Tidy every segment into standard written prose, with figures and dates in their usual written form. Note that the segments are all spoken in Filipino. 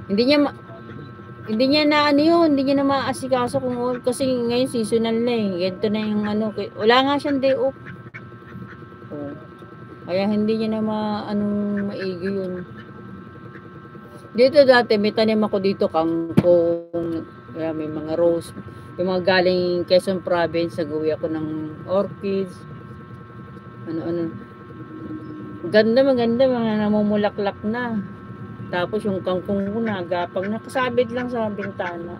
Hindi niya hindi niya na ano yun, hindi niya na maaasikaso kung kasi ngayon seasonal na eh. Ganito na yung ano, wala nga siyang day off. Kaya hindi niya na maigi yun. Dito dati may tanim ako dito kangkong, may mga rose, yung mga galing Quezon Province, nag-uwi ako ng orchids. Maganda, mga namumulaklak na. Tapos yung kangkong ko nagapang nakasabit lang sa bintana.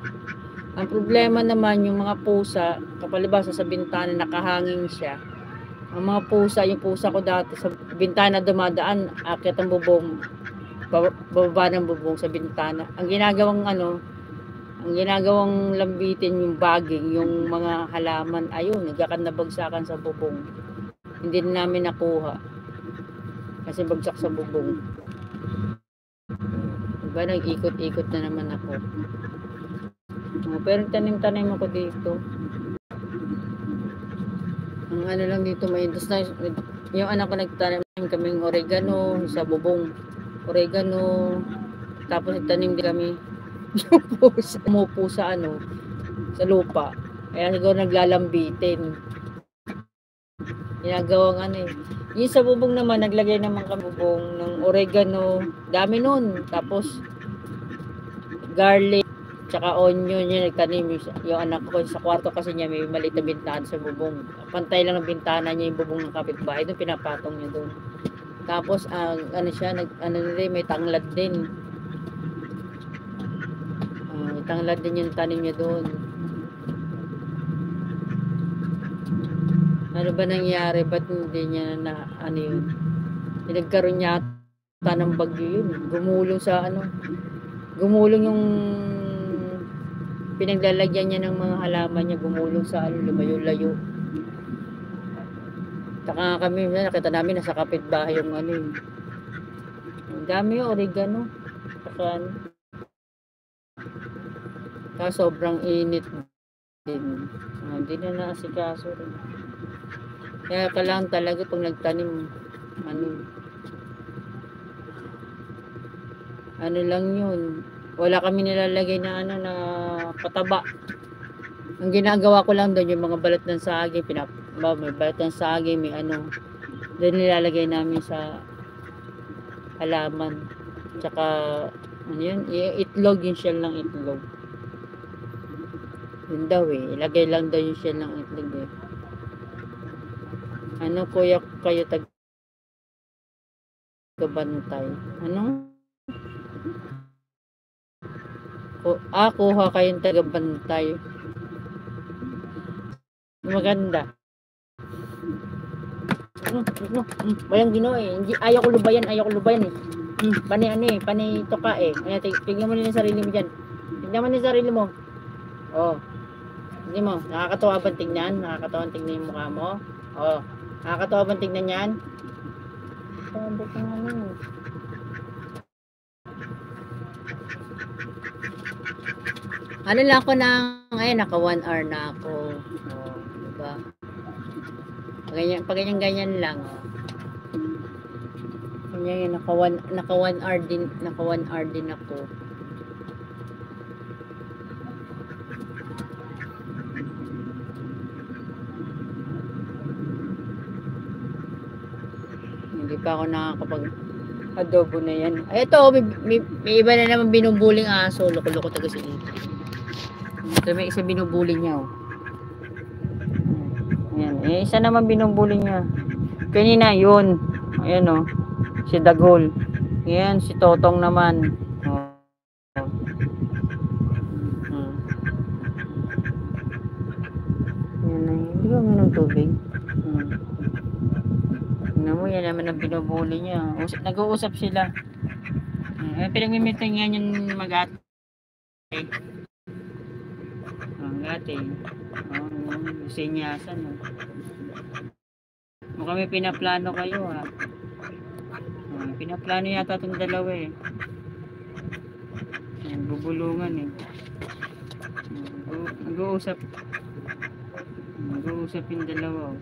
Ang problema naman yung mga pusa, kapalibasa sa bintana nakahanging siya. Ang mga pusa, yung pusa ko dati sa bintana dumadaan, akit ang bubong, bababa ng bubong sa bintana. Ang ginagawang lambitin yung baging, yung mga halaman, ayun, nagkakanabagsakan sa bubong. Hindi namin nakuha. Kasi bagsak sa bubong. Diba, nag-ikot-ikot na naman ako. Pero tanim-tanim ako dito. Ang ano lang dito, may yung anak ko nagtanim kaming oregano sa bubong. Oregano. Tapos nagtanim din kami yung pusa. Umupo sa sa lupa. Kaya siguro naglalambitin. Ginagawang yung sa bubong naman, naglagay naman kami bubong ng oregano. Dami nun. Tapos garlic. Tsaka onion niya nagtanim yung anak ko sa kwarto kasi niya may maliit na bintana sa bubong. Pantay lang ng bintana niya yung bubong ng kapitbahay, doon pinapatong niya doon. Tapos may tanglad din. May tanglad din yung tanim niya doon. Ano ba nangyari? Ba't hindi niya yun? Pinagkaroon yata ng bagyo yun. Gumulong yung pinaglalagyan niya ng mga halaman niya, gumulong sa lumayo-layo. Taka kami, nakita namin nasa kapitbahay yung ang dami yung oregano. Kaya sobrang init din. Hindi na naasikaso rin. Kaya kailangan talaga pag nagtanim, ano lang yun. Wala kami nilalagay na na pataba. Ang ginagawa ko lang doon yung mga balat ng saging, may balat ng saging, may doon nilalagay namin sa halaman. Tsaka yun, itlog, yung shell ng itlog. Yun daw ilagay lang daw yung shell ng itlog kuya kayo taga-bantay? Kuha kayong taga-bantay. Maganda. Walang Ginoo hindi, ayaw ko lubayan panay toka tignan mo rin yung sarili mo dyan. Tignan mo yung sarili mo. Hindi mo, nakakatawa bang tignan? Nakakatawa tignan yung mukha mo? Nakakatawa bang tignan yan? Sabi ko lang ako naka 1 hour na ako. Diba? Pag ganyan lang. Ganyan, naka 1 hour din ako. Hindi pa ako nakakapag adobo na yan. Ito, may iba na naman binubuling aso. Loko-loko taga si ito, may isa binubuling niya Ayan, isa naman binubuling niya. Kanina yun. Ayan si Dagol. Ayan si Totong naman. Ayan, hindi ko minum tubig. Tingnan mo, yan naman ang binubuli niya. Nag-uusap sila. Pinag-meeting nga yung mag-ate. Mag-ate. Sinyasan. Mukhang may pinaplano kayo pinaplano yata itong dalawa bubulungan nag-uusap yung dalawa